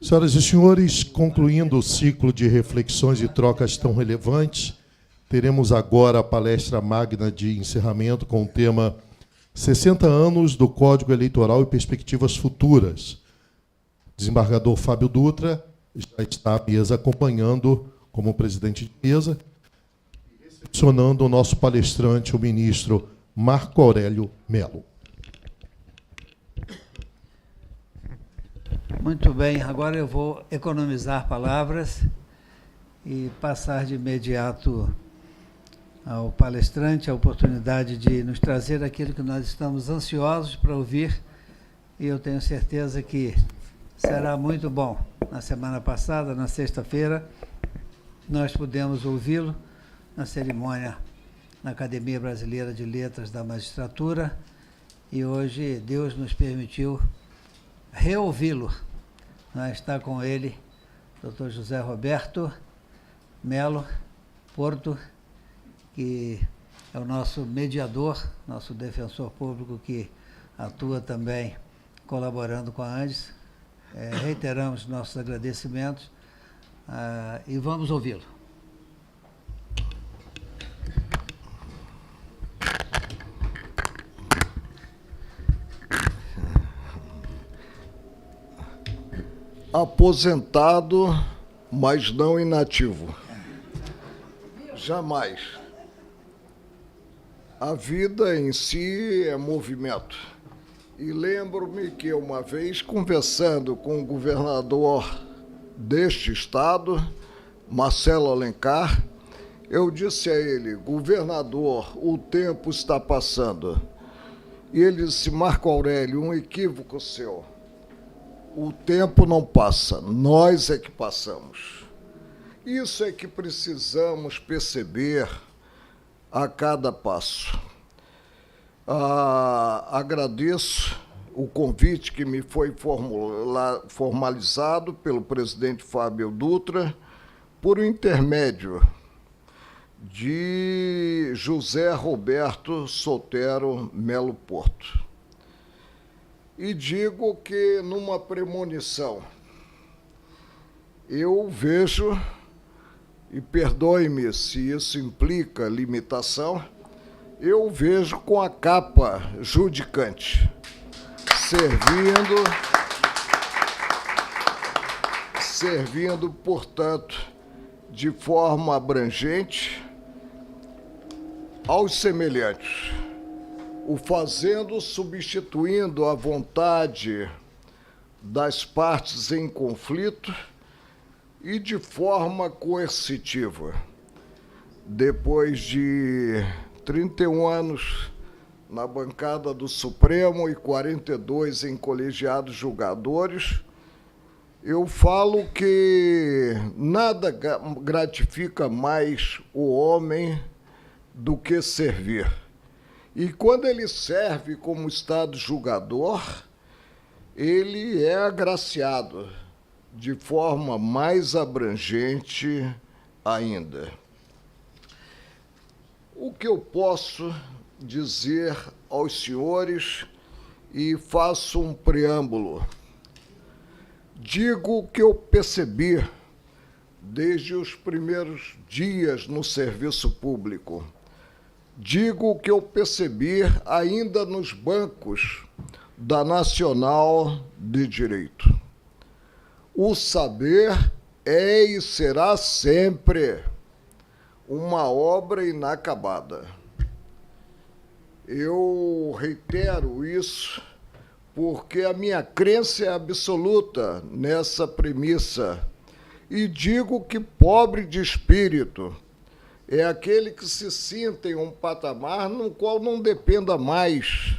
Senhoras e senhores, concluindo o ciclo de reflexões e trocas tão relevantes, teremos agora a palestra magna de encerramento com o tema 60 anos do Código Eleitoral e perspectivas futuras. Desembargador Fábio Dutra já está à mesa acompanhando como presidente de mesa e recepcionando o nosso palestrante, o ministro Marco Aurélio Mello. Muito bem, agora eu vou economizar palavras e passar de imediato ao palestrante a oportunidade de nos trazer aquilo que nós estamos ansiosos para ouvir, e eu tenho certeza que será muito bom. Na semana passada, na sexta-feira, nós pudemos ouvi-lo na cerimônia na Academia Brasileira de Letras da Magistratura, e hoje Deus nos permitiu reouvi-lo. Está com ele Dr. José Roberto Mello Porto, que é o nosso mediador, nosso defensor público, que atua também colaborando com a ANDES. Reiteramos nossos agradecimentos e vamos ouvi-lo. Aposentado, mas não inativo. Jamais. A vida em si é movimento. E lembro-me que uma vez, conversando com o governador deste estado, Marcelo Alencar, eu disse a ele: governador, o tempo está passando. E ele disse: Marco Aurélio, um equívoco seu. O tempo não passa, nós é que passamos. Isso é que precisamos perceber a cada passo. Agradeço o convite que me foi formalizado pelo presidente Fábio Dutra, por intermédio de José Roberto Sotero Mello Porto. E digo que, numa premonição, eu vejo, e perdoe-me se isso implica limitação, eu vejo com a capa judicante, servindo, portanto, de forma abrangente aos semelhantes, o fazendo substituindo a vontade das partes em conflito e de forma coercitiva. Depois de 31 anos na bancada do Supremo e 42 em colegiados julgadores, eu falo que nada gratifica mais o homem do que servir. E quando ele serve como Estado julgador, ele é agraciado de forma mais abrangente ainda. O que eu posso dizer aos senhores, e faço um preâmbulo. Digo o que eu percebi desde os primeiros dias no serviço público. Digo o que eu percebi ainda nos bancos da Nacional de Direito. O saber é e será sempre uma obra inacabada. Eu reitero isso porque a minha crença é absoluta nessa premissa. E digo que pobre de espírito é aquele que se sinta em um patamar no qual não dependa mais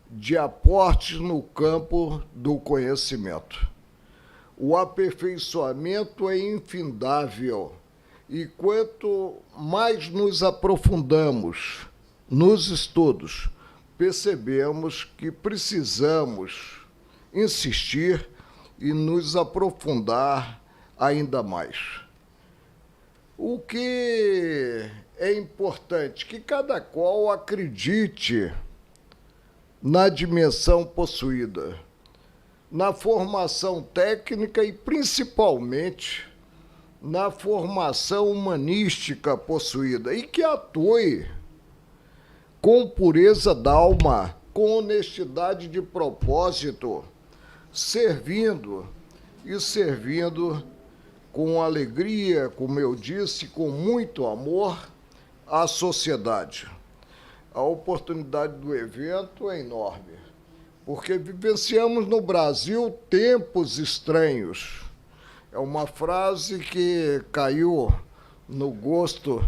de aportes no campo do conhecimento. O aperfeiçoamento é infindável, e quanto mais nos aprofundamos nos estudos, percebemos que precisamos insistir e nos aprofundar ainda mais. O que é importante que cada qual acredite na dimensão possuída. na formação técnica e, principalmente, na formação humanística possuída, e que atue com pureza d'alma, com honestidade de propósito, servindo com alegria, como eu disse, com muito amor à sociedade. A oportunidade do evento é enorme, porque vivenciamos no Brasil tempos estranhos. É uma frase que caiu no gosto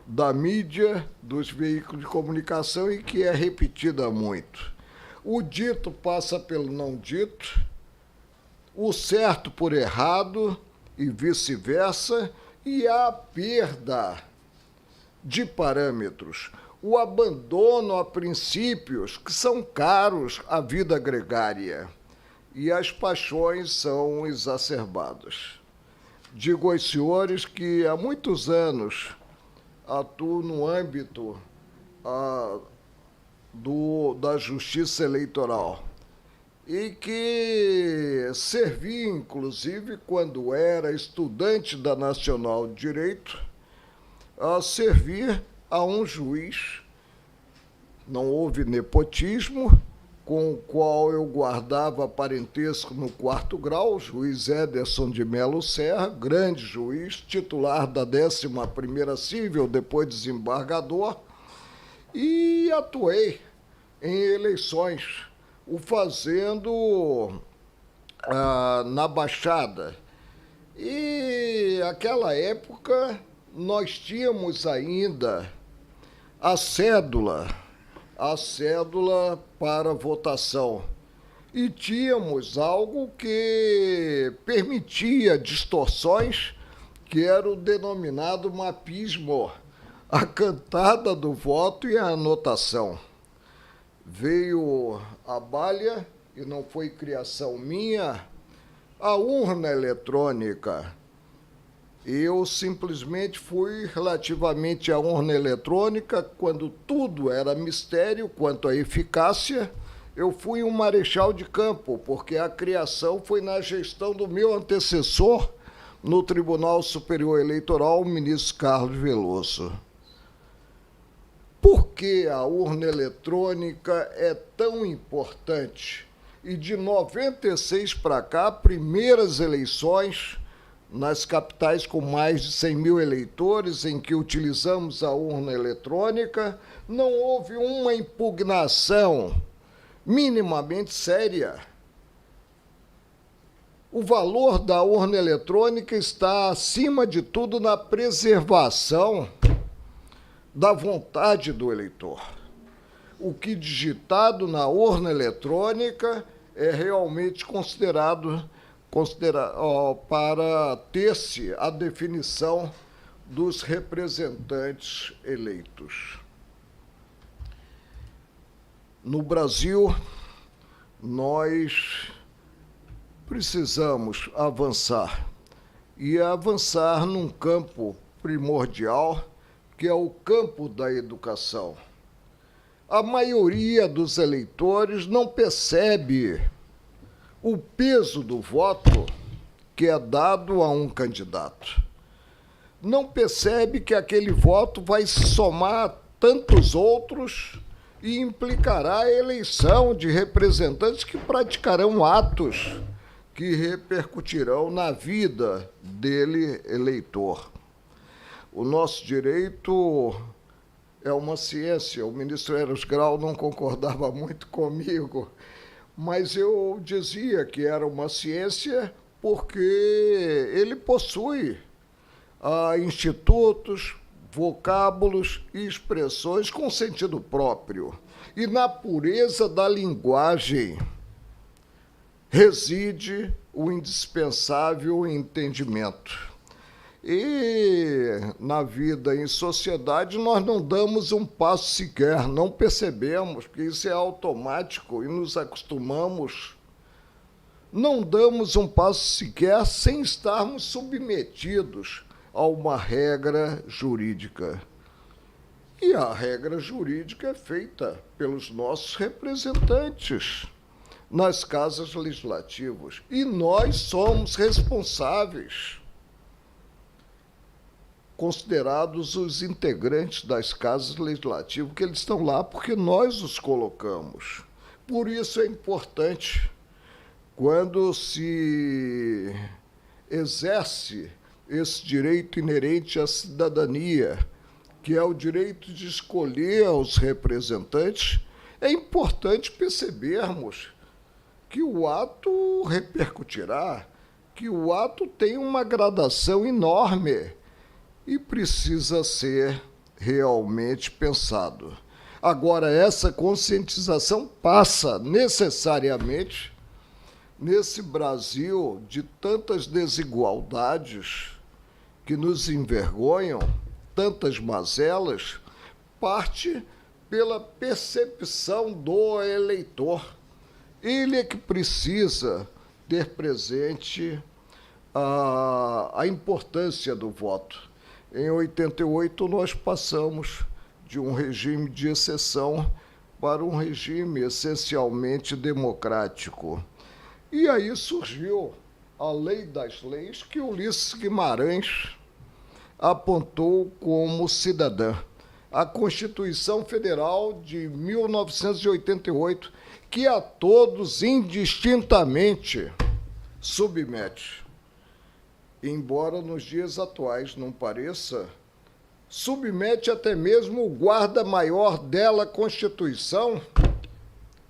da mídia, dos veículos de comunicação e que é repetida muito. O dito passa pelo não dito, o certo por errado e vice-versa, e a perda de parâmetros, o abandono a princípios que são caros à vida gregária, e as paixões são exacerbadas. Digo aos senhores que há muitos anos atuo no âmbito da justiça eleitoral e que servi, inclusive, quando era estudante da Nacional de Direito, a servir a um juiz. Não houve nepotismo, com o qual eu guardava parentesco no 4º grau, o juiz Ederson de Melo Serra, grande juiz, titular da 11ª Cível, depois desembargador, e atuei em eleições, o fazendo na Baixada. E, naquela época, nós tínhamos ainda a cédula para votação. E tínhamos algo que permitia distorções, que era o denominado mapismo, a cantada do voto e a anotação. Veio a balha, e não foi criação minha, a urna eletrônica. Eu simplesmente fui relativamente à urna eletrônica, quando tudo era mistério quanto à eficácia, eu fui um marechal de campo, porque a criação foi na gestão do meu antecessor no Tribunal Superior Eleitoral, o ministro Carlos Veloso. Por que a urna eletrônica é tão importante? E de 96 para cá, primeiras eleições nas capitais com mais de 100 mil eleitores, em que utilizamos a urna eletrônica, não houve uma impugnação minimamente séria. O valor da urna eletrônica está, acima de tudo, na preservação da vontade do eleitor. O que digitado na urna eletrônica é realmente considerado para ter-se a definição dos representantes eleitos. No Brasil, nós precisamos avançar, e avançar num campo primordial, que é o campo da educação. A maioria dos eleitores não percebe o peso do voto que é dado a um candidato. Não percebe que aquele voto vai somar a tantos outros e implicará a eleição de representantes que praticarão atos que repercutirão na vida dele, eleitor. O nosso direito é uma ciência. O ministro Eros Grau não concordava muito comigo, mas eu dizia que era uma ciência porque ele possui institutos, vocábulos e expressões com sentido próprio. E na pureza da linguagem reside o indispensável entendimento. E na vida em sociedade nós não damos um passo sequer, não percebemos, porque isso é automático e nos acostumamos. Não damos um passo sequer sem estarmos submetidos a uma regra jurídica. E a regra jurídica é feita pelos nossos representantes. nas casas legislativas. E nós somos responsáveis, considerados os integrantes das casas legislativas, que eles estão lá porque nós os colocamos. Por isso é importante, quando se exerce esse direito inerente à cidadania, que é o direito de escolher os representantes, é importante percebermos que o ato repercutirá, que o ato tem uma gradação enorme e precisa ser realmente pensado. Agora, essa conscientização passa necessariamente, nesse Brasil de tantas desigualdades que nos envergonham, tantas mazelas, parte pela percepção do eleitor. Ele é que precisa ter presente a importância do voto. Em 88, nós passamos de um regime de exceção para um regime essencialmente democrático. E aí surgiu a lei das leis que Ulisses Guimarães apontou como cidadã. A Constituição Federal de 1988, que a todos indistintamente submete. Embora nos dias atuais não pareça, submete até mesmo o guarda-maior dela, Constituição,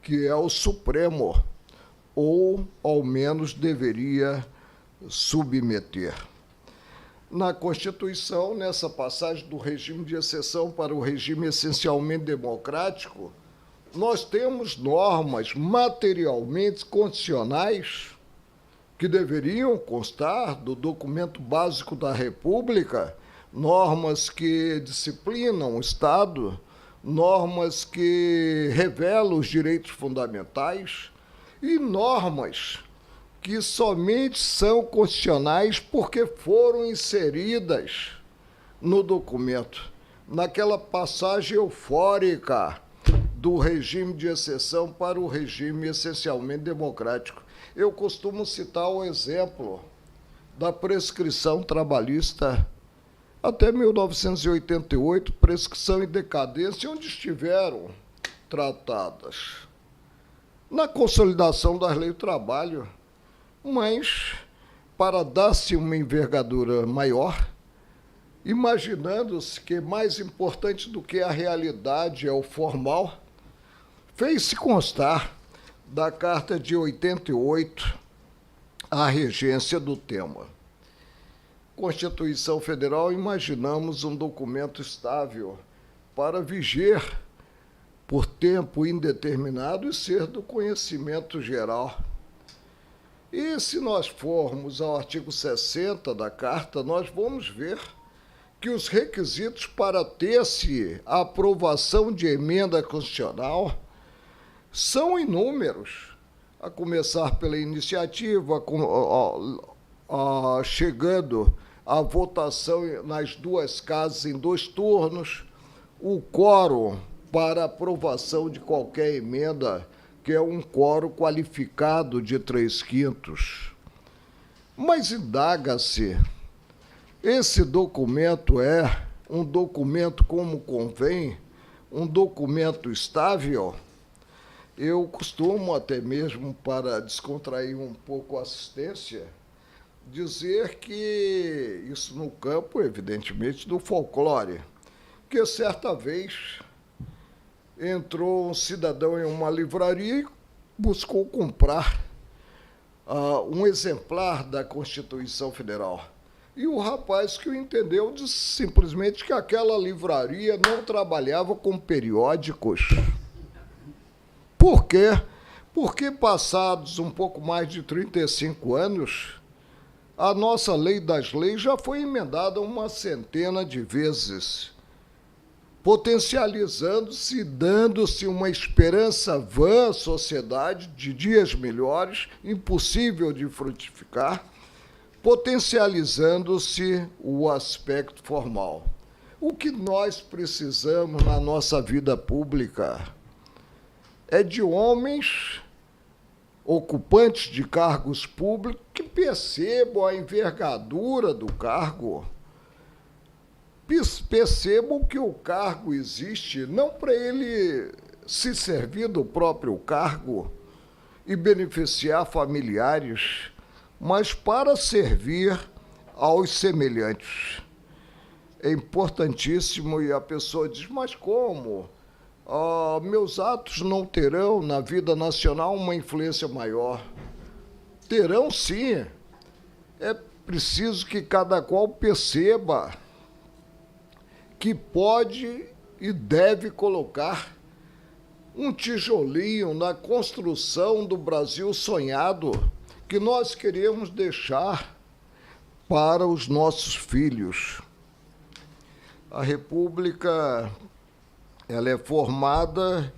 que é o Supremo, ou ao menos deveria submeter. Na Constituição, nessa passagem do regime de exceção para o regime essencialmente democrático, nós temos normas materialmente constitucionais que deveriam constar do documento básico da República, normas que disciplinam o Estado, normas que revelam os direitos fundamentais e normas que somente são constitucionais porque foram inseridas no documento, naquela passagem eufórica do regime de exceção para o regime essencialmente democrático. Eu costumo citar o exemplo da prescrição trabalhista até 1988, prescrição e decadência, onde estiveram tratadas na consolidação das leis do trabalho, mas para dar-se uma envergadura maior, imaginando-se que mais importante do que a realidade é o formal, fez-se constar da Carta de 88 a regência do tema. Constituição Federal, imaginamos um documento estável para viger por tempo indeterminado e ser do conhecimento geral. E se nós formos ao artigo 60 da Carta, nós vamos ver que os requisitos para ter-se a aprovação de emenda constitucional são inúmeros, a começar pela iniciativa, chegando à votação nas duas casas em 2 turnos, o quórum para aprovação de qualquer emenda, que é um quórum qualificado de 3/5. Mas indaga-se, esse documento é um documento como convém, um documento estável? Eu costumo, até mesmo para descontrair um pouco a assistência, dizer que isso no campo, evidentemente, do folclore, que certa vez entrou um cidadão em uma livraria e buscou comprar um exemplar da Constituição Federal. E o rapaz que o entendeu disse simplesmente que aquela livraria não trabalhava com periódicos. Por quê? Porque passados um pouco mais de 35 anos, a nossa lei das leis já foi emendada uma centena de vezes, potencializando-se, dando-se uma esperança vã à sociedade de dias melhores, impossível de frutificar, potencializando-se o aspecto formal. O que nós precisamos na nossa vida pública é de homens ocupantes de cargos públicos que percebam a envergadura do cargo, percebam que o cargo existe não para ele se servir do próprio cargo e beneficiar familiares, mas para servir aos semelhantes. É importantíssimo, e a pessoa diz, mas como? Meus atos não terão na vida nacional uma influência maior? Terão sim. É preciso que cada qual perceba que pode e deve colocar um tijolinho na construção do Brasil sonhado que nós queremos deixar para os nossos filhos. A República, ela é formada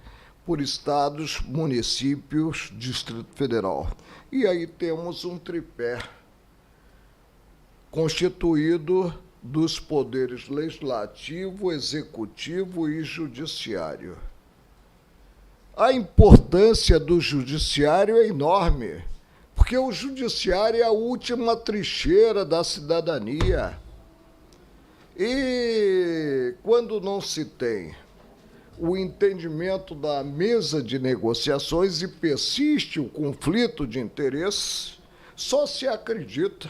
por estados, municípios, Distrito Federal. E aí temos um tripé constituído dos poderes legislativo, executivo e judiciário. A importância do judiciário é enorme, porque o judiciário é a última trincheira da cidadania. E quando não se tem o entendimento da mesa de negociações e persiste o conflito de interesses, só se acredita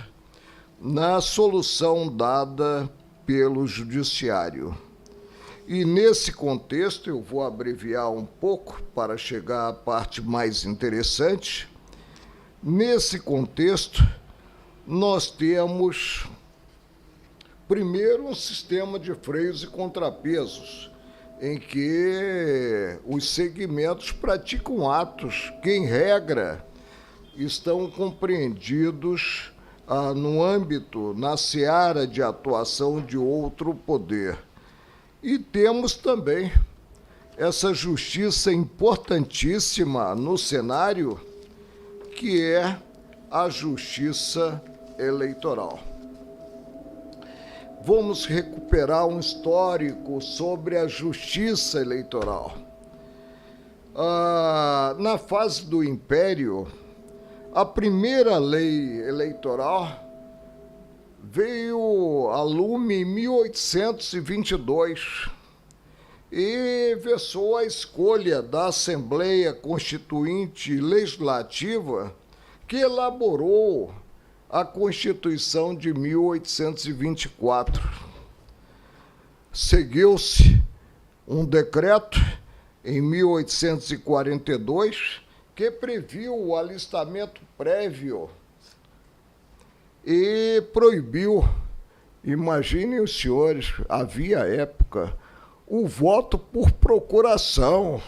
na solução dada pelo judiciário. E, nesse contexto, eu vou abreviar um pouco para chegar à parte mais interessante. Nesse contexto, nós temos, primeiro, um sistema de freios e contrapesos, em que os segmentos praticam atos que, em regra, estão compreendidos no âmbito, na seara de atuação de outro poder. E temos também essa justiça importantíssima no cenário, que é a justiça eleitoral. Vamos recuperar um histórico sobre a justiça eleitoral. Na fase do Império, a primeira lei eleitoral veio a lume em 1822 e versou a escolha da Assembleia Constituinte Legislativa, que elaborou a Constituição de 1824. Seguiu-se um decreto em 1842 que previu o alistamento prévio e proibiu, imaginem os senhores, havia época, o voto por procuração.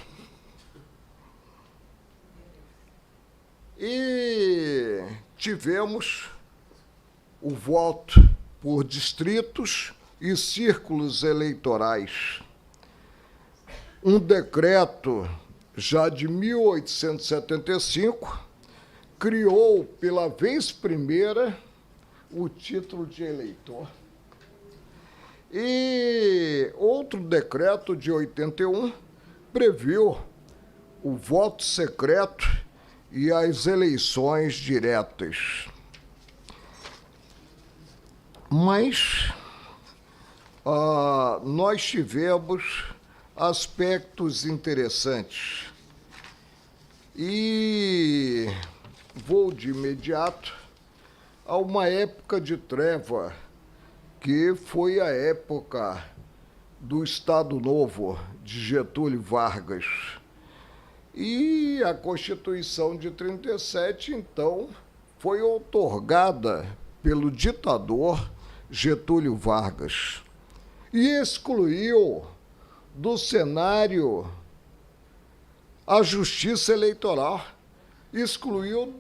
E tivemos o voto por distritos e círculos eleitorais. Um decreto, já de 1875, criou pela vez primeira o título de eleitor. E outro decreto de 81 previu o voto secreto e as eleições diretas. Mas nós tivemos aspectos interessantes. E vou de imediato a uma época de treva, que foi a época do Estado Novo de Getúlio Vargas. E a Constituição de 37, então, foi outorgada pelo ditador Getúlio Vargas e excluiu do cenário a Justiça Eleitoral, excluiu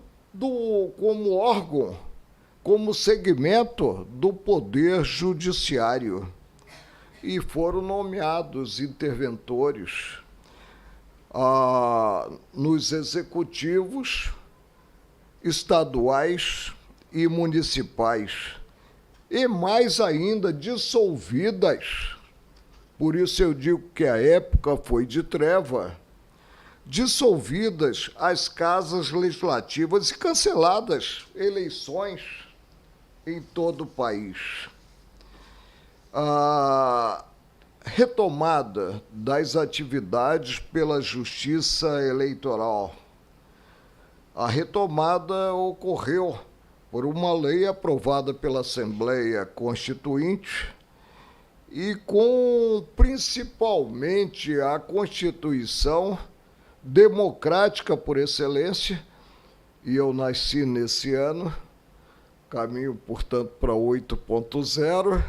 como órgão, como segmento do Poder Judiciário. E foram nomeados interventores nos executivos estaduais e municipais, e mais ainda dissolvidas. Por isso eu digo que a época foi de treva, dissolvidas as casas legislativas e canceladas eleições em todo o país. A retomada das atividades pela Justiça Eleitoral. A retomada ocorreu por uma lei aprovada pela Assembleia Constituinte e com, principalmente, a Constituição democrática por excelência, e eu nasci nesse ano, caminho, portanto, para 8.0,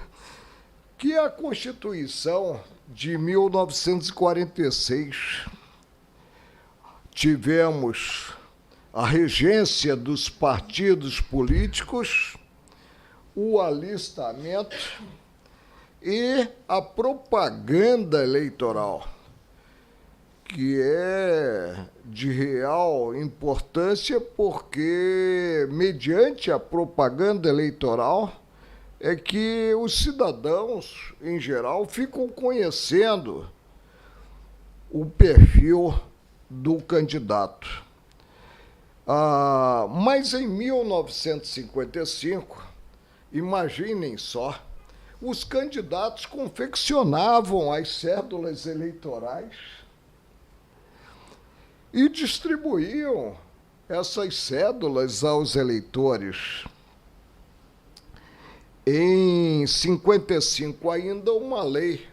que é a Constituição de 1946. Tivemos a regência dos partidos políticos, o alistamento e a propaganda eleitoral, que é de real importância porque, mediante a propaganda eleitoral, é que os cidadãos, em geral, ficam conhecendo o perfil do candidato. Mas em 1955, imaginem só, os candidatos confeccionavam as cédulas eleitorais e distribuíam essas cédulas aos eleitores. Em 55, ainda uma lei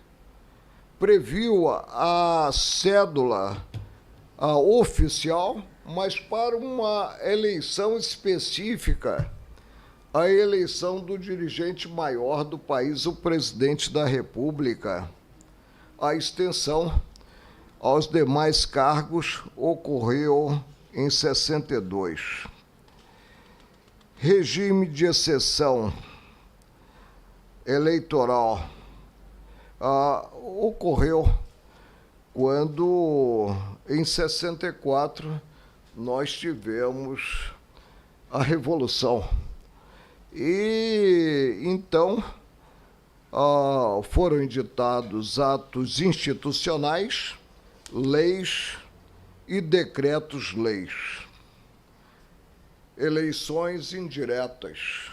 previu a cédula oficial, mas para uma eleição específica, a eleição do dirigente maior do país, o presidente da República. A extensão aos demais cargos ocorreu em 62. Regime de exceção eleitoral ocorreu quando, em 64, nós tivemos a Revolução. E, então, foram editados atos institucionais, leis e decretos-leis. Eleições indiretas.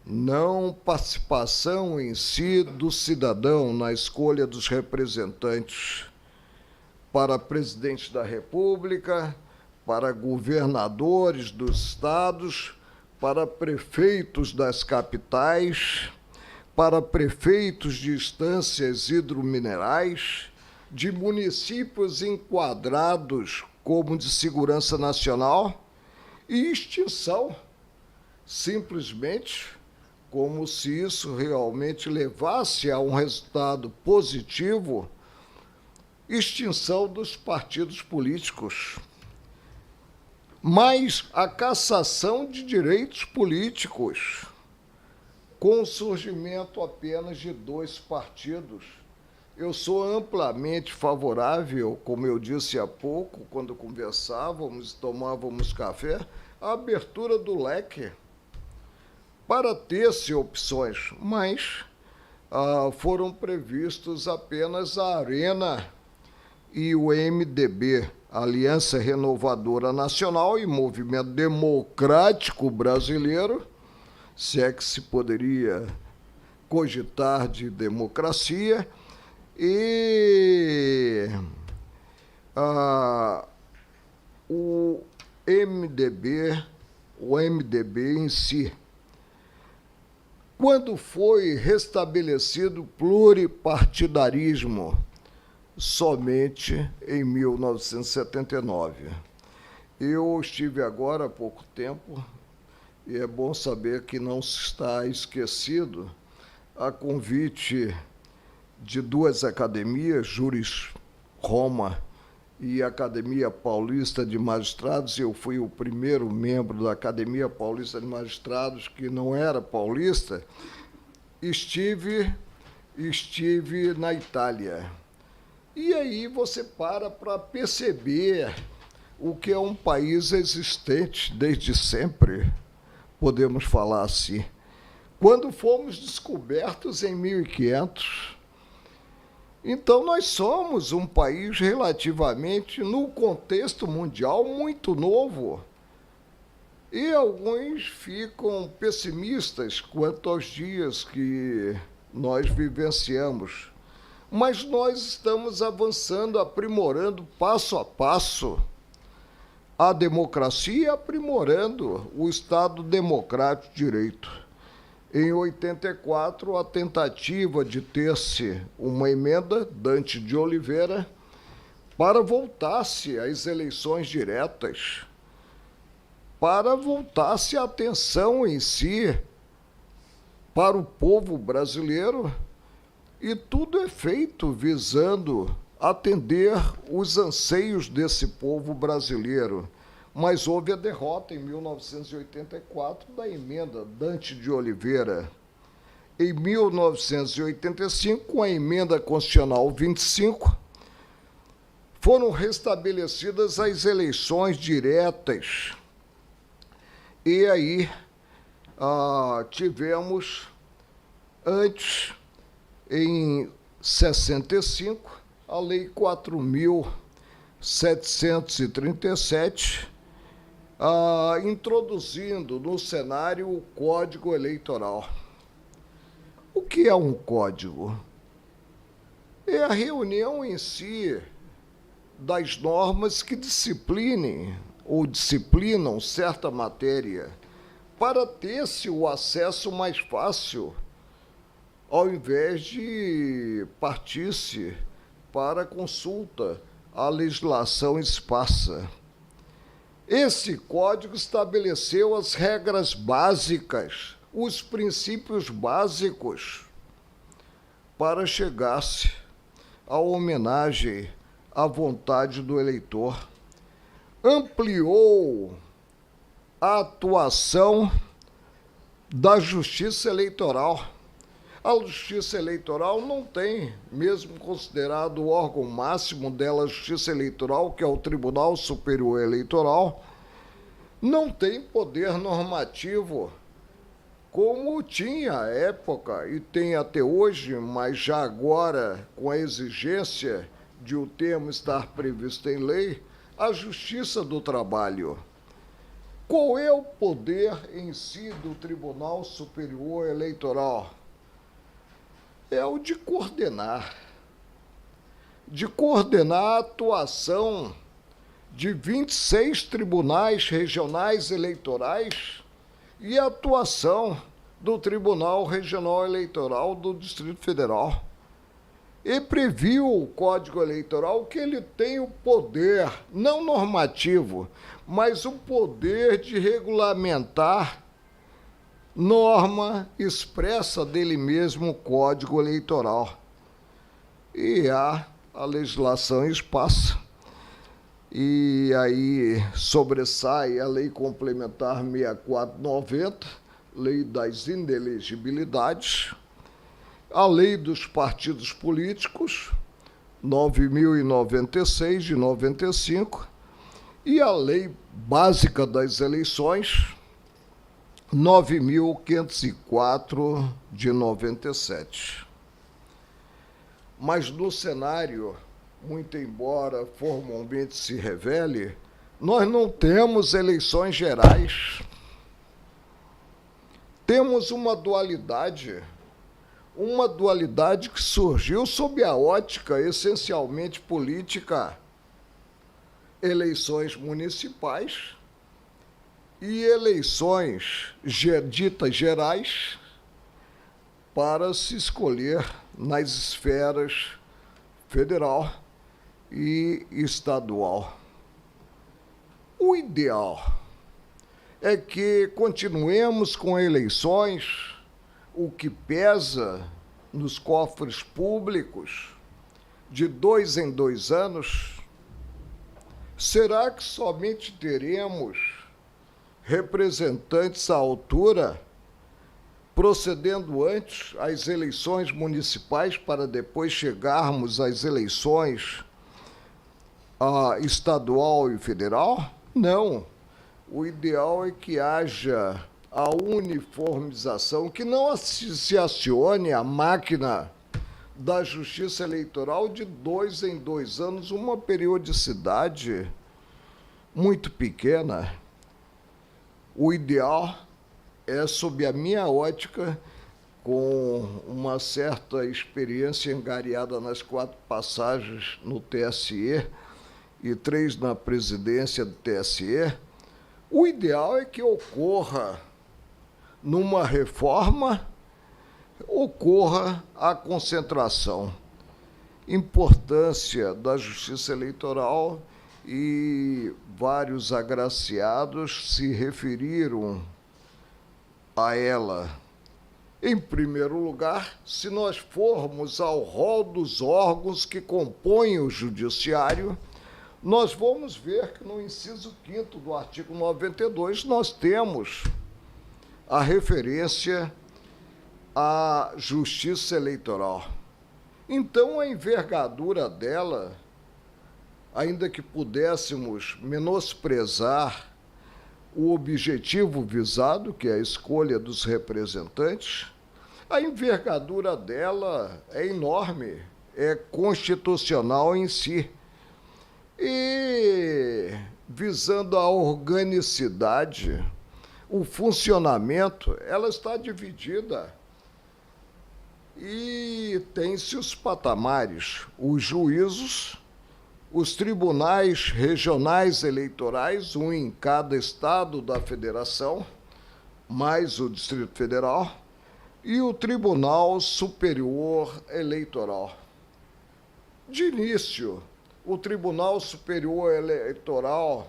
Não participação em si do cidadão na escolha dos representantes para presidente da República, para governadores dos estados, para prefeitos das capitais, para prefeitos de instâncias hidrominerais, de municípios enquadrados como de segurança nacional e extinção, simplesmente, como se isso realmente levasse a um resultado positivo, extinção dos partidos políticos. Mas a cassação de direitos políticos, com o surgimento apenas de 2 partidos. Eu sou amplamente favorável, como eu disse há pouco, quando conversávamos e tomávamos café, à abertura do leque para ter-se opções, mas foram previstos apenas a Arena e o MDB, Aliança Renovadora Nacional e Movimento Democrático Brasileiro, se é que se poderia cogitar de democracia, e o MDB em si. Quando foi restabelecido o pluripartidarismo? Somente em 1979. Eu estive agora há pouco tempo, e é bom saber que não se está esquecido, a convite de 2 academias, Juris Roma e Academia Paulista de Magistrados. Eu fui o primeiro membro da Academia Paulista de Magistrados que não era paulista. Estive na Itália. E aí você para perceber o que é um país existente desde sempre, podemos falar assim. Quando fomos descobertos em 1500, Então, nós somos um país relativamente, no contexto mundial, muito novo. E alguns ficam pessimistas quanto aos dias que nós vivenciamos. Mas nós estamos avançando, aprimorando passo a passo a democracia, aprimorando o Estado democrático de direito. Em 84, a tentativa de ter-se uma emenda, Dante de Oliveira, para voltar-se às eleições diretas, para voltar-se a atenção em si para o povo brasileiro, e tudo é feito visando atender os anseios desse povo brasileiro. Mas houve a derrota em 1984 da emenda Dante de Oliveira. Em 1985, com a emenda constitucional 25, foram restabelecidas as eleições diretas. E aí tivemos, antes, em 65, a Lei 4.737, introduzindo no cenário o Código Eleitoral. O que é um código? É a reunião em si das normas que disciplinem ou disciplinam certa matéria para ter-se o acesso mais fácil, ao invés de partir-se para consulta à legislação esparsa. Esse código estabeleceu as regras básicas, os princípios básicos para chegar-se à homenagem à vontade do eleitor. Ampliou a atuação da Justiça Eleitoral. A Justiça Eleitoral não tem, mesmo considerado o órgão máximo dela, a Justiça Eleitoral, que é o Tribunal Superior Eleitoral, não tem poder normativo como tinha à época e tem até hoje, mas já agora com a exigência de o termo estar previsto em lei, a Justiça do Trabalho. Qual é o poder em si do Tribunal Superior Eleitoral? É o de coordenar a atuação de 26 tribunais regionais eleitorais e a atuação do Tribunal Regional Eleitoral do Distrito Federal. E previu o Código Eleitoral que ele tem o poder, não normativo, mas o poder de regulamentar norma expressa dele mesmo o Código Eleitoral. E há a legislação esparsa. E aí sobressai a Lei Complementar 6490, Lei das Inelegibilidades, a Lei dos Partidos Políticos, 9.096, de 95, e a Lei Básica das Eleições, 9.504, de 97. Mas no cenário, muito embora formalmente se revele, nós não temos eleições gerais. Temos uma dualidade que surgiu sob a ótica essencialmente política, eleições municipais e eleições ditas gerais para se escolher nas esferas federal e estadual. O ideal é que continuemos com eleições, o que pesa nos cofres públicos de 2 em 2 anos. Será que somente teremos representantes à altura, procedendo antes às eleições municipais para depois chegarmos às eleições estadual e federal? Não. O ideal é que haja a uniformização, que não se acione a máquina da Justiça Eleitoral de 2 em 2 anos, uma periodicidade muito pequena. O ideal é, sob a minha ótica, com uma certa experiência angariada nas 4 passagens no TSE e 3 na presidência do TSE, o ideal é que ocorra, numa reforma, ocorra a concentração. Importância da Justiça Eleitoral, e vários agraciados se referiram a ela. Em primeiro lugar, se nós formos ao rol dos órgãos que compõem o Judiciário, nós vamos ver que no inciso 5º do artigo 92 nós temos a referência à Justiça Eleitoral. Então, a envergadura dela, ainda que pudéssemos menosprezar o objetivo visado, que é a escolha dos representantes, a envergadura dela é enorme, é constitucional em si. E, visando a organicidade, o funcionamento, ela está dividida. E tem-se os patamares, os juízos, os tribunais regionais eleitorais, um em cada estado da federação, mais o Distrito Federal, e o Tribunal Superior Eleitoral. De início, o Tribunal Superior Eleitoral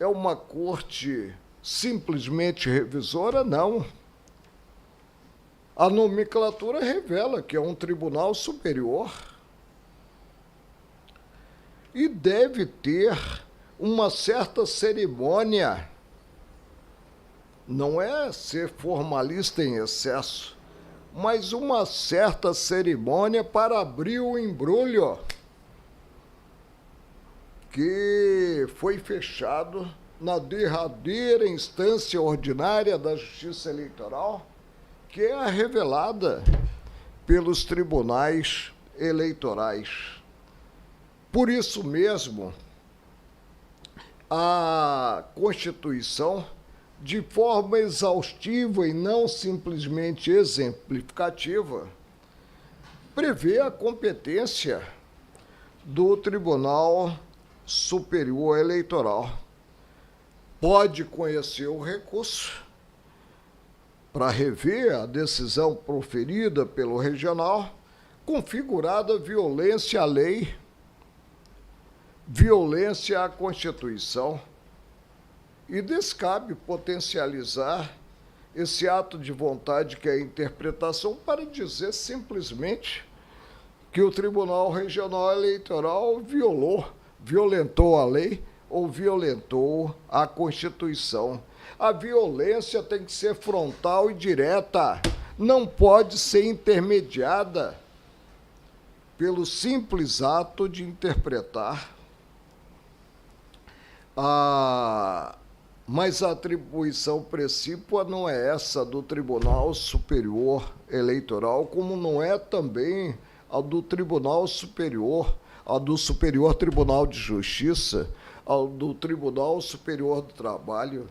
é uma corte simplesmente revisora? Não. A nomenclatura revela que é um tribunal superior e deve ter uma certa cerimônia. Não é ser formalista em excesso, mas uma certa cerimônia para abrir o embrulho que foi fechado na derradeira instância ordinária da Justiça Eleitoral, que é a revelada pelos tribunais eleitorais. Por isso mesmo, a Constituição, de forma exaustiva e não simplesmente exemplificativa, prevê a competência do Tribunal Superior Eleitoral. Pode conhecer o recurso para rever a decisão proferida pelo regional, configurada violência à lei, violência à Constituição, e descabe potencializar esse ato de vontade, que é a interpretação, para dizer simplesmente que o Tribunal Regional Eleitoral violentou a lei ou violentou a Constituição. A violência tem que ser frontal e direta, não pode ser intermediada pelo simples ato de interpretar. Mas a atribuição precípua não é essa do Tribunal Superior Eleitoral, como não é também a do Tribunal Superior, a do Superior Tribunal de Justiça, a do Tribunal Superior do Trabalho.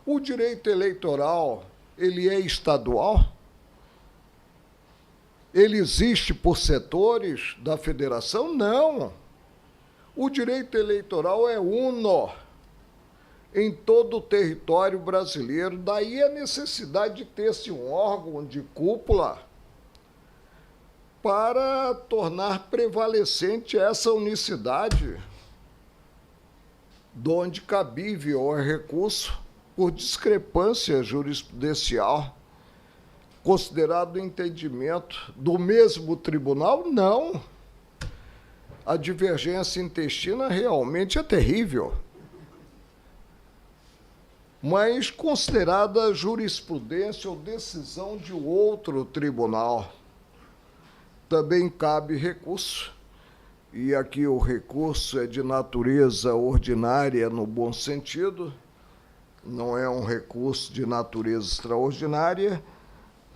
O direito eleitoral, ele é estadual? Ele existe por setores da federação? Não. O direito eleitoral é uno em todo o território brasileiro. Daí a necessidade de ter-se um órgão de cúpula para tornar prevalecente essa unicidade, donde cabível é recurso por discrepância jurisprudencial, considerado o entendimento do mesmo tribunal? Não. A divergência intestina realmente é terrível, mas considerada jurisprudência ou decisão de outro tribunal, também cabe recurso, e aqui o recurso é de natureza ordinária no bom sentido, não é um recurso de natureza extraordinária,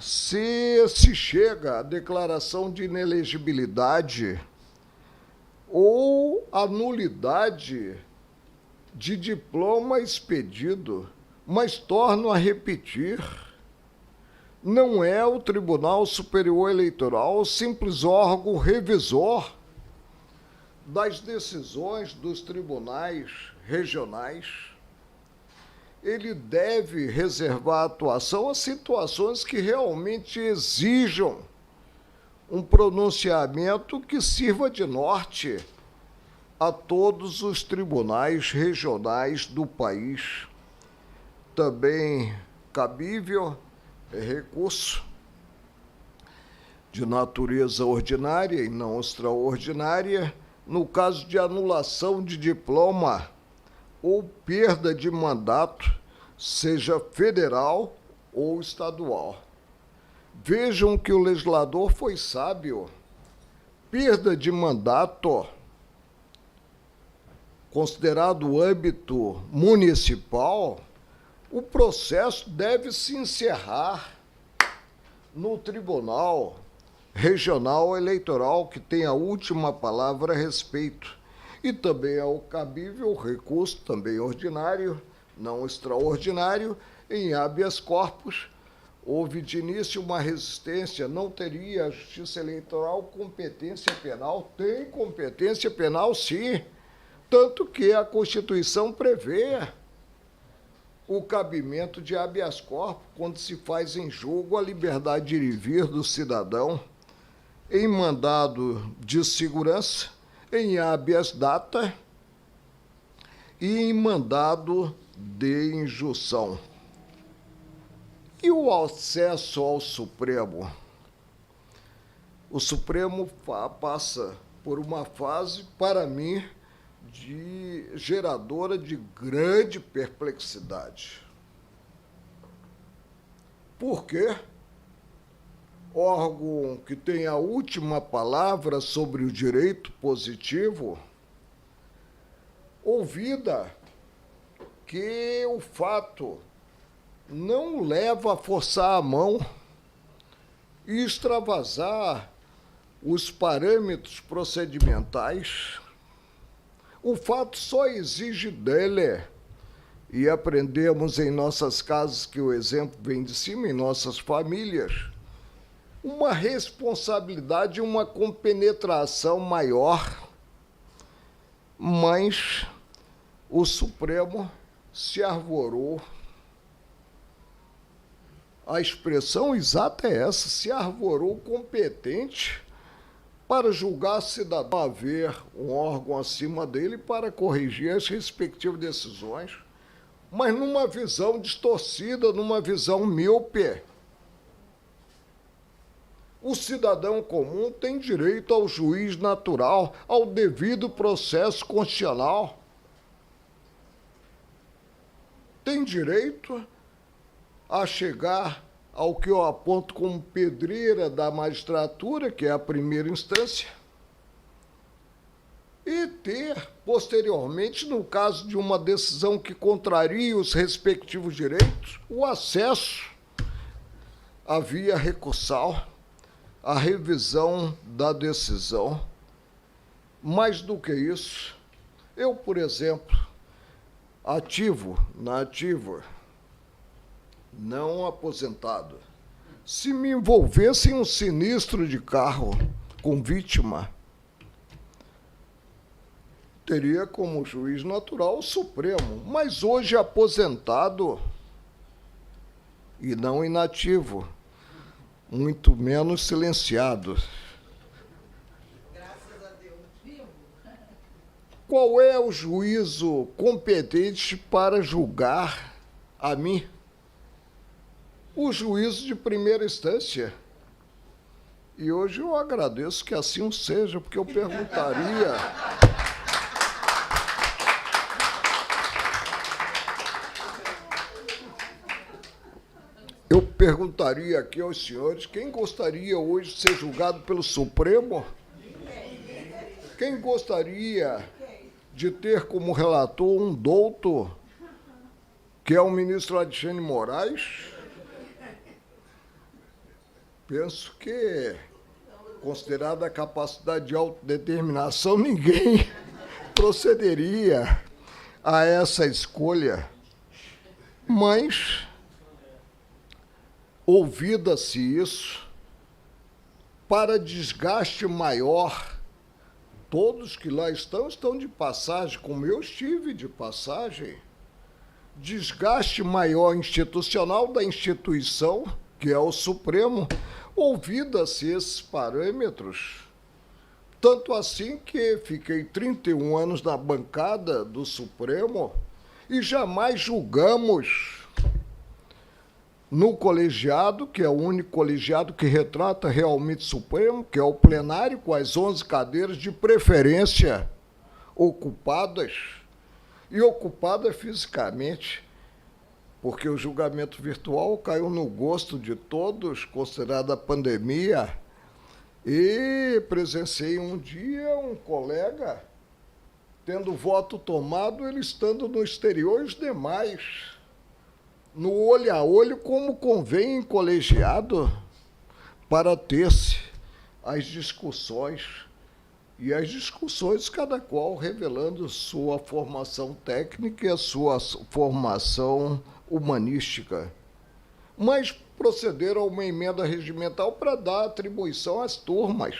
se chega à declaração de inelegibilidade ou a nulidade de diploma expedido, mas torno a repetir, não é o Tribunal Superior Eleitoral o simples órgão revisor das decisões dos tribunais regionais. Ele deve reservar atuação a situações que realmente exijam um pronunciamento que sirva de norte a todos os tribunais regionais do país. Também cabível é recurso de natureza ordinária e não extraordinária, no caso de anulação de diploma ou perda de mandato, seja federal ou estadual. Vejam que o legislador foi sábio. Perda de mandato, considerado âmbito municipal, o processo deve se encerrar no Tribunal Regional Eleitoral, que tem a última palavra a respeito. E também é o cabível recurso, também ordinário, não extraordinário, em habeas corpus. Houve de início uma resistência, não teria a Justiça Eleitoral competência penal? Tem competência penal, sim, tanto que a Constituição prevê o cabimento de habeas corpus quando se faz em jogo a liberdade de ir e vir do cidadão, em mandado de segurança, em habeas data e em mandado de injunção. E o acesso ao Supremo? O Supremo passa por uma fase, para mim, geradora de grande perplexidade. Por quê? Órgão que tem a última palavra sobre o direito positivo, ouvida que o fato não leva a forçar a mão e extravasar os parâmetros procedimentais. O fato só exige dele, e aprendemos em nossas casas que o exemplo vem de cima, em nossas famílias, uma responsabilidade, uma compenetração maior, mas o Supremo se arvorou. A expressão exata é essa, se arvorou competente para julgar cidadão, haver um órgão acima dele para corrigir as respectivas decisões, mas numa visão distorcida, numa visão míope. O cidadão comum tem direito ao juiz natural, ao devido processo constitucional. Tem direito a chegar ao que eu aponto como pedreira da magistratura, que é a primeira instância, e ter, posteriormente, no caso de uma decisão que contraria os respectivos direitos, o acesso à via recursal, à revisão da decisão. Mais do que isso, eu, por exemplo, na ativa, não aposentado, se me envolvesse em um sinistro de carro com vítima, teria como juiz natural o Supremo, mas hoje aposentado e não inativo, muito menos silenciado. Graças a Deus, vivo. Qual é o juízo competente para julgar a mim? O juízo de primeira instância. E hoje eu agradeço que assim seja, porque eu perguntaria... Eu perguntaria aqui aos senhores, quem gostaria hoje de ser julgado pelo Supremo? Quem gostaria de ter como relator um doutor, que é o ministro Alexandre Moraes? penso que, considerada a capacidade de autodeterminação, ninguém procederia a essa escolha, mas, ouvida-se isso, para desgaste maior, todos que lá estão de passagem, como eu estive de passagem, desgaste maior institucional da instituição, que é o Supremo, ouvida-se esses parâmetros, tanto assim que fiquei 31 anos na bancada do Supremo e jamais julgamos no colegiado, que é o único colegiado que retrata realmente o Supremo, que é o plenário, com as 11 cadeiras de preferência ocupadas, e ocupadas fisicamente, porque o julgamento virtual caiu no gosto de todos, considerada a pandemia, e presenciei um dia um colega tendo voto tomado, ele estando no exterior e os demais, no olho a olho, como convém em colegiado, para ter-se as discussões, e as discussões cada qual revelando sua formação técnica e a sua formação humanística. Mas procederam a uma emenda regimental para dar atribuição às turmas.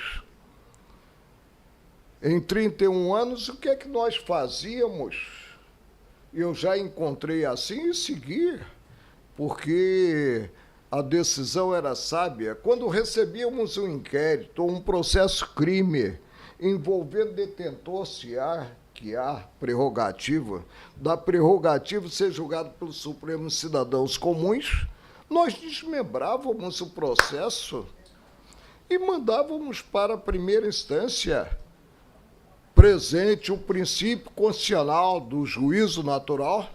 Em 31 anos, o que é que nós fazíamos? Eu já encontrei assim e segui, porque a decisão era sábia. Quando recebíamos um inquérito ou um processo crime envolvendo detentor, que há prerrogativa, da prerrogativa de ser julgado pelos Supremos Cidadãos Comuns, nós desmembrávamos o processo e mandávamos para a primeira instância, presente o princípio constitucional do juízo natural,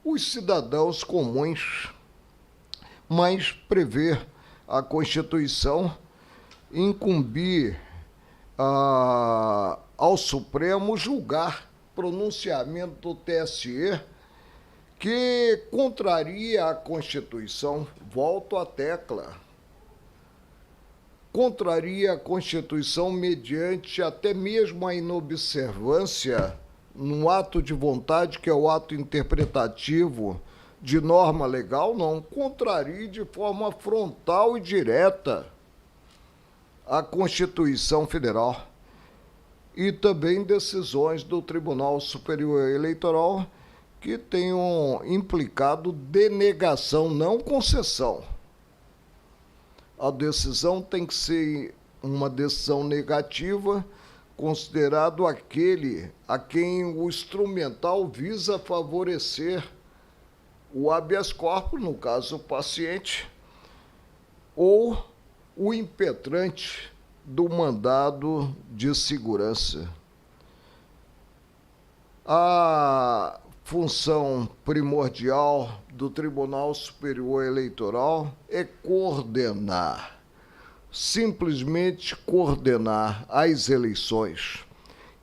os cidadãos comuns, mas prevê a Constituição incumbir ao Supremo julgar pronunciamento do TSE que contraria a Constituição. Volto à tecla. Contraria a Constituição mediante até mesmo a inobservância num ato de vontade, que é o ato interpretativo de norma legal, não, contraria de forma frontal e direta a Constituição Federal e também decisões do Tribunal Superior Eleitoral que tenham implicado denegação, não concessão. A decisão tem que ser uma decisão negativa, considerado aquele a quem o instrumental visa favorecer o habeas corpus, no caso o paciente, ou o impetrante do mandado de segurança. A função primordial do Tribunal Superior Eleitoral é coordenar, simplesmente coordenar as eleições,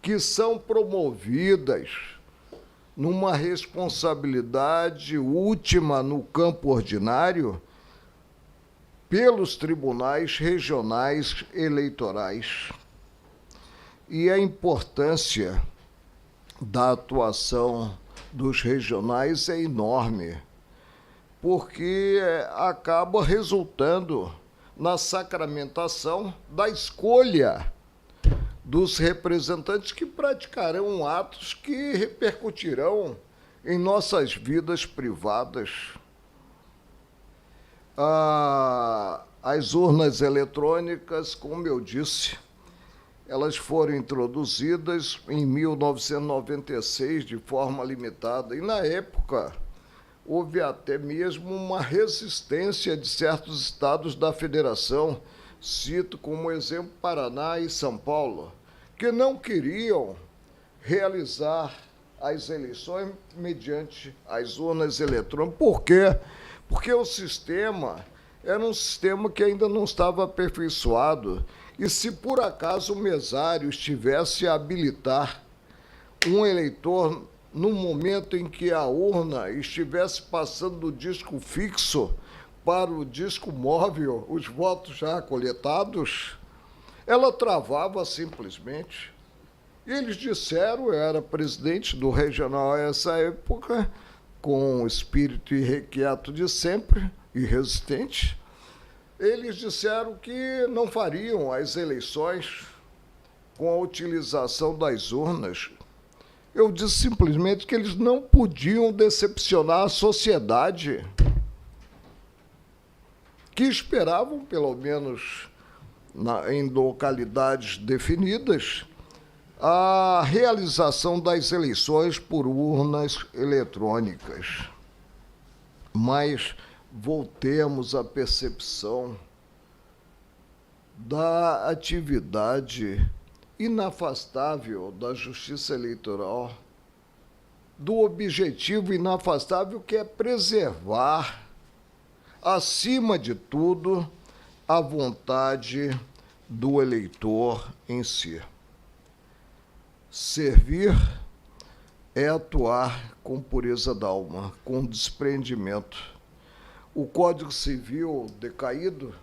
que são promovidas numa responsabilidade última no campo ordinário pelos tribunais regionais eleitorais. E a importância da atuação dos regionais é enorme, porque acaba resultando na sacramentação da escolha dos representantes que praticarão atos que repercutirão em nossas vidas privadas. As urnas eletrônicas, como eu disse, elas foram introduzidas em 1996 de forma limitada, e na época houve até mesmo uma resistência de certos estados da federação, cito como exemplo Paraná e São Paulo, que não queriam realizar as eleições mediante as urnas eletrônicas. Por quê? Porque o sistema era um sistema que ainda não estava aperfeiçoado, e se por acaso o mesário estivesse a habilitar um eleitor no momento em que a urna estivesse passando do disco fixo para o disco móvel, os votos já coletados, ela travava simplesmente. E eles disseram, eu era presidente do regional nessa época, com o espírito irrequieto de sempre e resistente, eles disseram que não fariam as eleições com a utilização das urnas. Eu disse simplesmente que eles não podiam decepcionar a sociedade, que esperavam, pelo menos em localidades definidas, a realização das eleições por urnas eletrônicas. Mas voltemos à percepção da atividade inafastável da Justiça Eleitoral, do objetivo inafastável que é preservar, acima de tudo, a vontade do eleitor em si. Servir é atuar com pureza d'alma, com desprendimento. O Código Civil decaído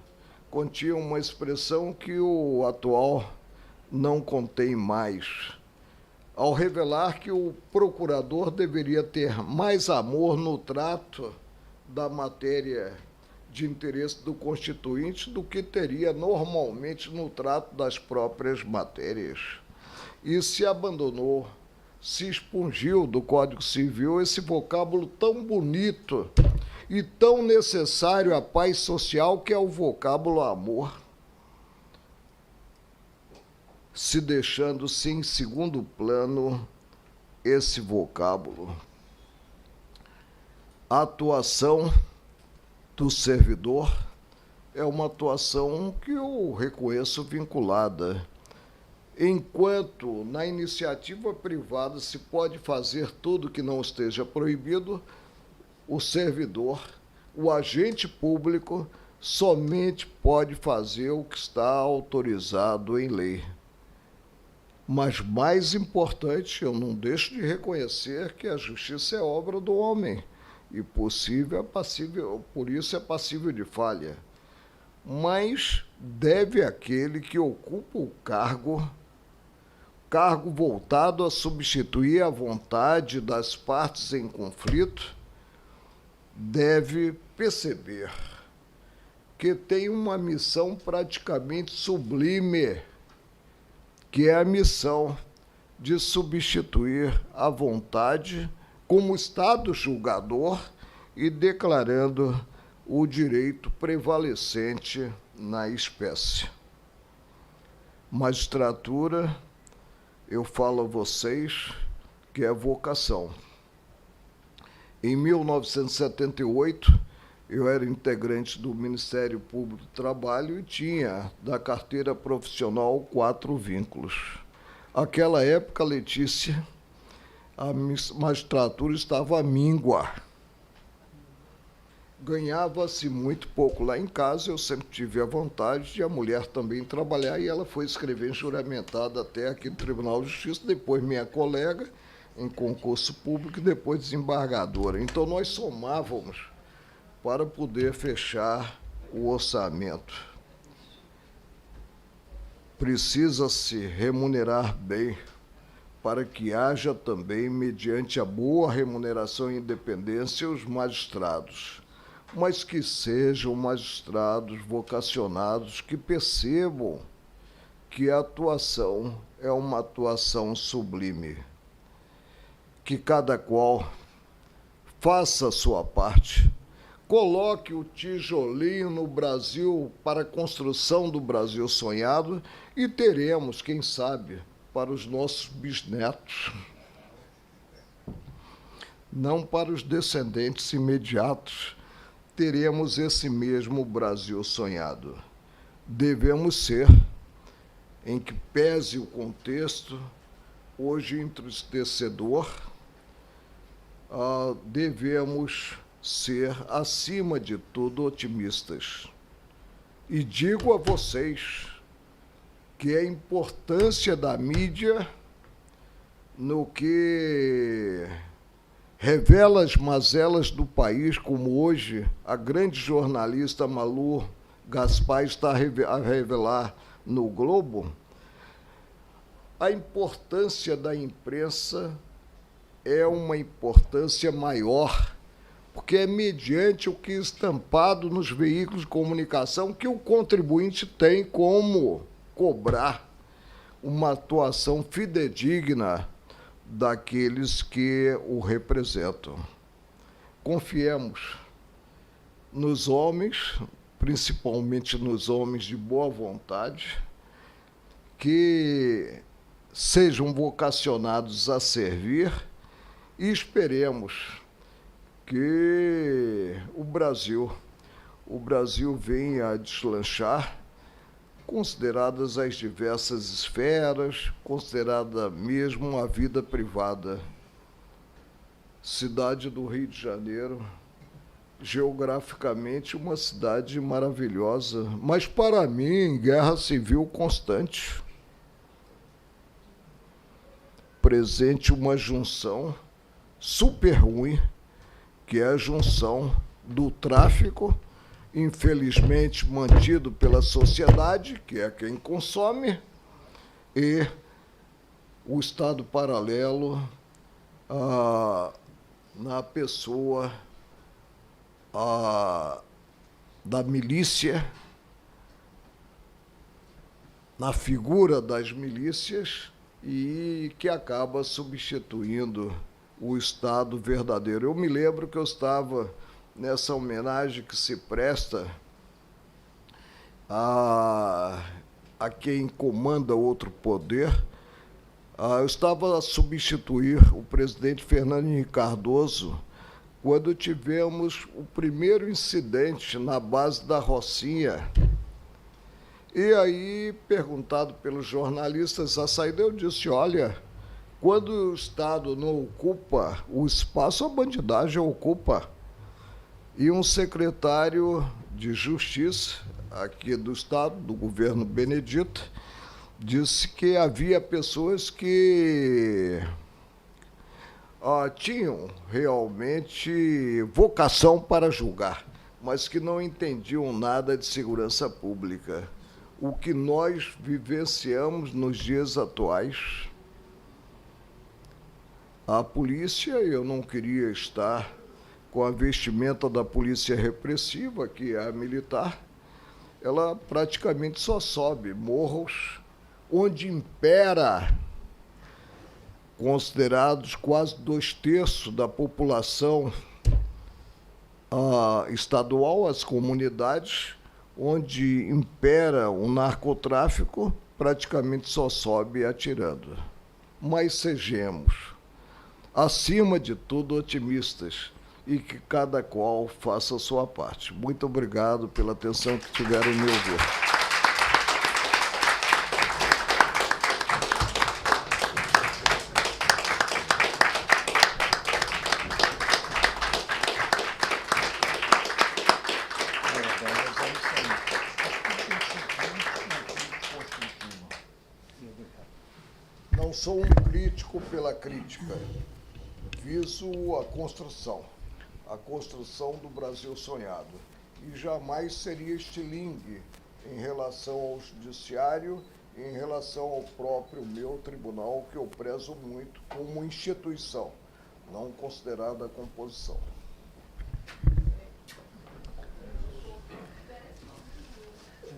continha uma expressão que o atual não contém mais, ao revelar que o procurador deveria ter mais amor no trato da matéria de interesse do Constituinte do que teria normalmente no trato das próprias matérias. E se abandonou, se expungiu do Código Civil esse vocábulo tão bonito e tão necessário à paz social, que é o vocábulo amor, se deixando-se em segundo plano esse vocábulo. A atuação do servidor é uma atuação que eu reconheço vinculada. Enquanto na iniciativa privada se pode fazer tudo que não esteja proibido, o servidor, o agente público, somente pode fazer o que está autorizado em lei. Mas, mais importante, eu não deixo de reconhecer que a justiça é obra do homem e por isso é passível de falha. Mas deve aquele que ocupa o cargo voltado a substituir a vontade das partes em conflito, deve perceber que tem uma missão praticamente sublime, que é a missão de substituir a vontade como Estado julgador e declarando o direito prevalecente na espécie. Magistratura, eu falo a vocês que é vocação. Em 1978, eu era integrante do Ministério Público do Trabalho e tinha da carteira profissional 4 vínculos. Aquela época, Letícia, a magistratura estava à míngua. Ganhava-se muito pouco lá em casa, eu sempre tive a vontade de a mulher também trabalhar, e ela foi escrever juramentada até aqui no Tribunal de Justiça, depois minha colega em concurso público e depois desembargadora. Então nós somávamos para poder fechar o orçamento. Precisa-se remunerar bem para que haja também, mediante a boa remuneração e independência, os magistrados, mas que sejam magistrados vocacionados, que percebam que a atuação é uma atuação sublime, que cada qual faça a sua parte, coloque o tijolinho no Brasil para a construção do Brasil sonhado e teremos, quem sabe, para os nossos bisnetos, não para os descendentes imediatos, teremos esse mesmo Brasil sonhado. Devemos ser, em que pese o contexto, hoje entristecedor, devemos ser, acima de tudo, otimistas. E digo a vocês que a importância da mídia no que revela as mazelas do país, como hoje a grande jornalista Malu Gaspar está a revelar no Globo, a importância da imprensa é uma importância maior, porque é mediante o que é estampado nos veículos de comunicação que o contribuinte tem como cobrar uma atuação fidedigna daqueles que o representam. Confiemos nos homens, principalmente nos homens de boa vontade, que sejam vocacionados a servir, e esperemos que o Brasil venha a deslanchar, consideradas as diversas esferas, considerada mesmo a vida privada. Cidade do Rio de Janeiro, geograficamente uma cidade maravilhosa, mas para mim em guerra civil constante. Presente uma junção super ruim, que é a junção do tráfico, infelizmente mantido pela sociedade, que é quem consome, e o Estado paralelo na pessoa da milícia, na figura das milícias, e que acaba substituindo o Estado verdadeiro. Eu me lembro que eu estava nessa homenagem que se presta a quem comanda outro poder. Eu estava a substituir o presidente Fernando Henrique Cardoso quando tivemos o primeiro incidente na base da Rocinha. E aí, perguntado pelos jornalistas à saída, eu disse, olha, quando o Estado não ocupa o espaço, a bandidagem ocupa. E um secretário de Justiça aqui do Estado, do governo Benedito, disse que havia pessoas que tinham realmente vocação para julgar, mas que não entendiam nada de segurança pública. O que nós vivenciamos nos dias atuais, a polícia, eu não queria estar com a vestimenta da polícia repressiva, que é a militar, ela praticamente só sobe morros onde impera, considerados quase 2/3 da população estadual, as comunidades, onde impera o narcotráfico, praticamente só sobe atirando. Mas sejamos, acima de tudo, otimistas, e que cada qual faça a sua parte. Muito obrigado pela atenção que tiveram em me ouvir. Não sou um crítico pela crítica. Viso a construção do Brasil sonhado. E jamais seria estilingue em relação ao judiciário, em relação ao próprio meu tribunal, que eu prezo muito como instituição, não considerada composição.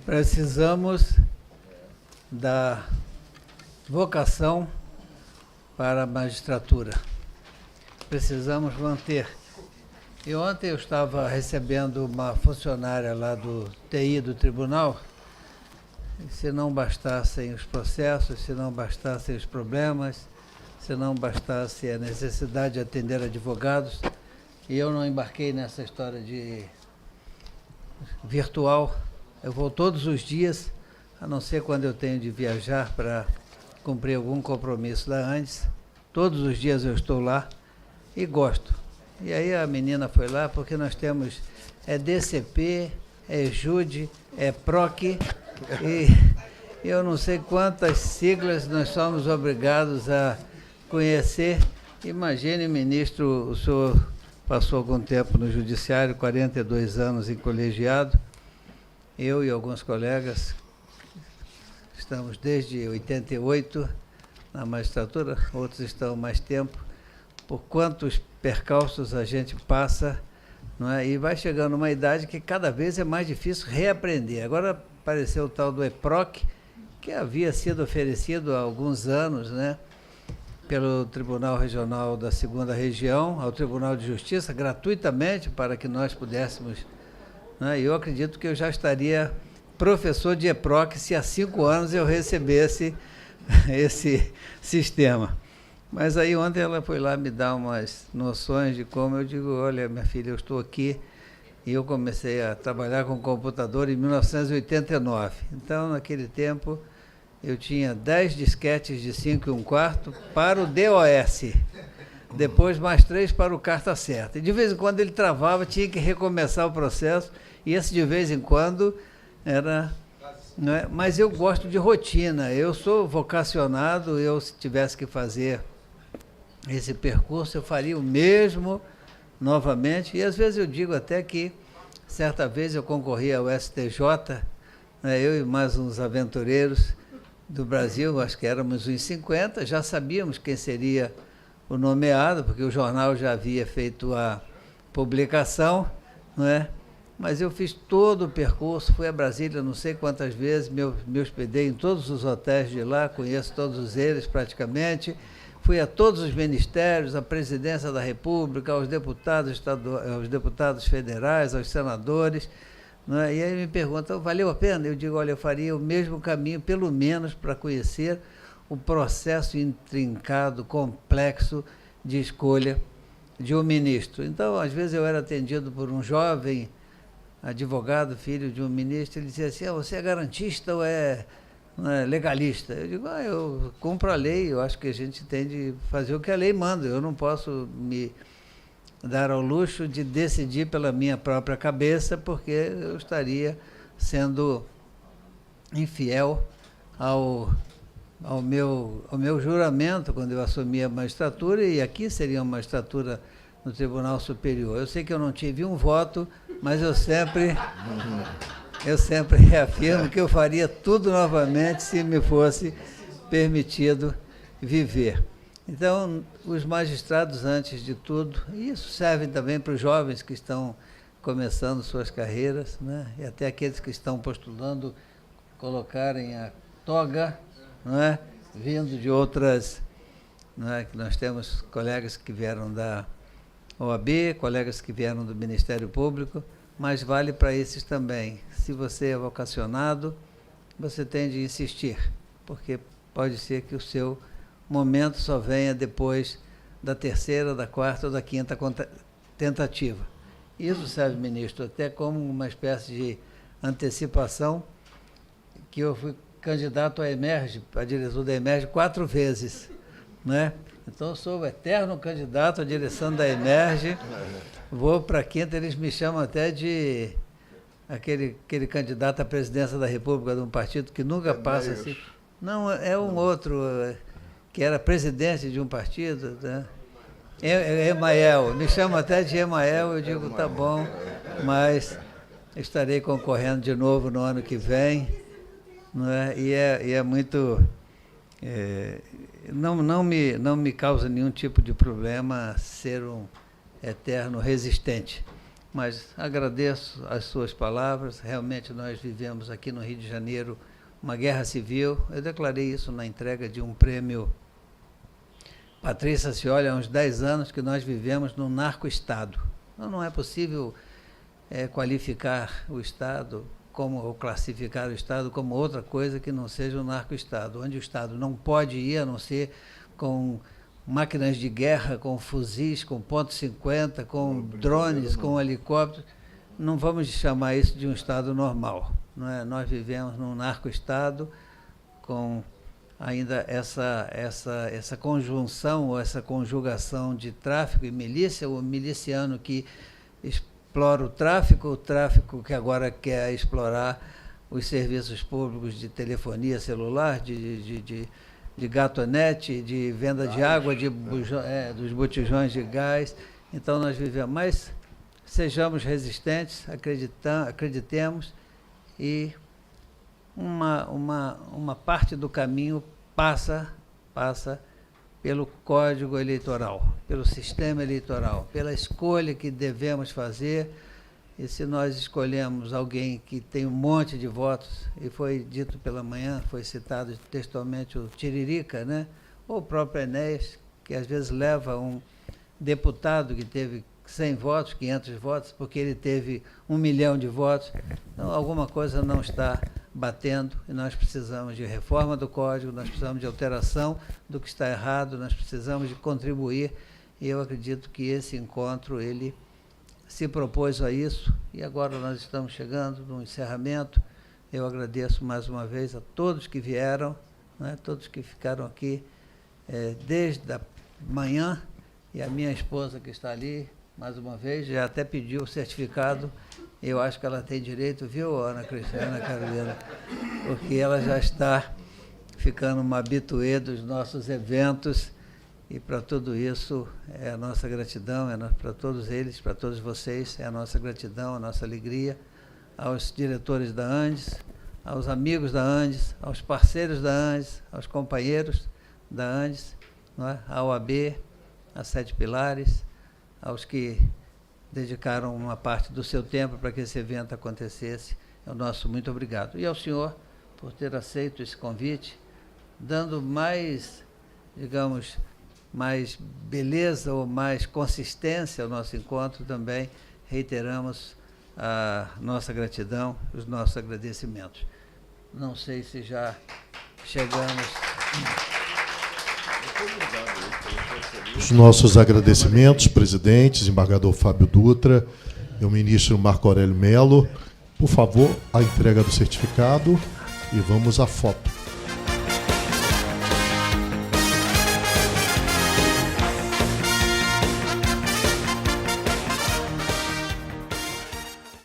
Precisamos da vocação para a magistratura. Precisamos manter. E ontem eu estava recebendo uma funcionária lá do TI do tribunal, e se não bastassem os processos, se não bastassem os problemas, se não bastasse a necessidade de atender advogados, e eu não embarquei nessa história de virtual, eu vou todos os dias, a não ser quando eu tenho de viajar para cumprir algum compromisso da ANDES, todos os dias eu estou lá e gosto. E aí a menina foi lá, porque nós temos DCP, JUDE, PROC, e eu não sei quantas siglas nós somos obrigados a conhecer, Imagine, ministro, o senhor passou algum tempo no judiciário, 42 anos em colegiado. Eu e alguns colegas estamos desde 88 na magistratura, outros estão mais tempo. Por quantos percalços a gente passa, não é? E vai chegando uma idade que cada vez é mais difícil reaprender. Agora apareceu o tal do EPROC, que havia sido oferecido há alguns anos, né, pelo Tribunal Regional da 2ª Região, ao Tribunal de Justiça, gratuitamente, para que nós pudéssemos... Né, eu acredito que eu já estaria professor de EPROC se há 5 anos eu recebesse esse sistema. Mas aí ontem ela foi lá me dar umas noções de como. Eu digo, olha, minha filha, eu estou aqui e eu comecei a trabalhar com computador em 1989. Então, naquele tempo, eu tinha 10 disquetes de 5 1/4 para o DOS. Depois, mais 3 para o carta certa. E de vez em quando ele travava, tinha que recomeçar o processo. E esse de vez em quando era... Não é? Mas eu gosto de rotina. Eu sou vocacionado, eu, se tivesse que fazer esse percurso, eu faria o mesmo novamente. E às vezes eu digo até que, certa vez eu concorri ao STJ, né, eu e mais uns aventureiros do Brasil, acho que éramos uns 50, já sabíamos quem seria o nomeado, porque o jornal já havia feito a publicação, não é? Mas eu fiz todo o percurso, fui a Brasília não sei quantas vezes, me hospedei em todos os hotéis de lá, conheço todos eles praticamente, fui a todos os ministérios, à Presidência da República, aos deputados federais, aos senadores, não é? E aí me perguntam, valeu a pena? Eu digo, olha, eu faria o mesmo caminho, pelo menos para conhecer o processo intrincado, complexo de escolha de um ministro. Então, às vezes eu era atendido por um jovem advogado, filho de um ministro, ele dizia assim, você é garantista ou é legalista? Eu digo, eu cumpro a lei, eu acho que a gente tem de fazer o que a lei manda, eu não posso me dar ao luxo de decidir pela minha própria cabeça, porque eu estaria sendo infiel ao meu juramento quando eu assumi a magistratura, e aqui seria uma magistratura no Tribunal Superior. Eu sei que eu não tive um voto, mas eu sempre reafirmo que eu faria tudo novamente se me fosse permitido viver. Então, os magistrados, antes de tudo, e isso serve também para os jovens que estão começando suas carreiras, né? E até aqueles que estão postulando colocarem a toga, não é? Vindo de outras, não é? Que nós temos colegas que vieram da OAB, colegas que vieram do Ministério Público, mas vale para esses também. Se você é vocacionado, você tem de insistir, porque pode ser que o seu momento só venha depois da 3ª, da 4ª ou da 5ª tentativa. Isso serve, ministro, até como uma espécie de antecipação, que eu fui candidato à EMERGE, a diretor da EMERGE, 4 vezes, né? Então, eu sou o eterno candidato à direção da EMERGE, vou para a 5ª, eles me chamam até de aquele candidato à presidência da República de um partido que nunca passa assim. Não, é um outro, que era presidente de um partido, né? Emael, me chama até de Emael, eu digo, tá bom, mas estarei concorrendo de novo no ano que vem, não é? E é muito... não me causa nenhum tipo de problema ser um eterno resistente, mas agradeço as suas palavras. Realmente nós vivemos aqui no Rio de Janeiro uma guerra civil. Eu declarei isso na entrega de um prêmio Patrícia Scioli há uns 10 anos, que nós vivemos num narco-estado. Então, não é possível qualificar o Estado ou classificar o Estado como outra coisa que não seja o narco-Estado, onde o Estado não pode ir, a não ser com máquinas de guerra, com fuzis, com .50, com drones, com helicópteros. Não vamos chamar isso de um Estado normal, não é? Nós vivemos num narco-Estado com ainda essa conjunção ou essa conjugação de tráfico e milícia, o miliciano que explora o tráfico que agora quer explorar os serviços públicos de telefonia celular, de de gatonete, de venda de água, dos botijões de gás. Então, nós vivemos. Mas sejamos resistentes, acreditemos, e uma parte do caminho passa pelo Código Eleitoral, pelo sistema eleitoral, pela escolha que devemos fazer. E se nós escolhemos alguém que tem um monte de votos, e foi dito pela manhã, foi citado textualmente o Tiririca, né? Ou o próprio Enéas, que às vezes leva um deputado que teve 100 votos, 500 votos, porque ele teve 1 milhão de votos. Então, alguma coisa não está batendo, e nós precisamos de reforma do Código, nós precisamos de alteração do que está errado, nós precisamos de contribuir, e eu acredito que esse encontro, ele se propôs a isso, e agora nós estamos chegando no encerramento. Eu agradeço mais uma vez a todos que vieram, né, todos que ficaram aqui desde a manhã, e a minha esposa que está ali, mais uma vez, já até pediu o certificado. Eu acho que ela tem direito, viu, Ana Carolina? Porque ela já está ficando uma habituê dos nossos eventos, e para tudo isso é a nossa gratidão, para todos eles, para todos vocês, é a nossa gratidão, a nossa alegria, aos diretores da Andes, aos amigos da Andes, aos parceiros da Andes, aos companheiros da Andes, não é? À OAB, às 7 Pilares, aos que dedicaram uma parte do seu tempo para que esse evento acontecesse. É o nosso muito obrigado. E ao senhor por ter aceito esse convite, dando mais, digamos, mais beleza ou mais consistência ao nosso encontro. Também reiteramos a nossa gratidão, os nossos agradecimentos. Não sei se já chegamos... Os nossos agradecimentos, presidente, desembargador Fábio Dutra e o ministro Marco Aurélio Melo. Por favor, a entrega do certificado e vamos à foto.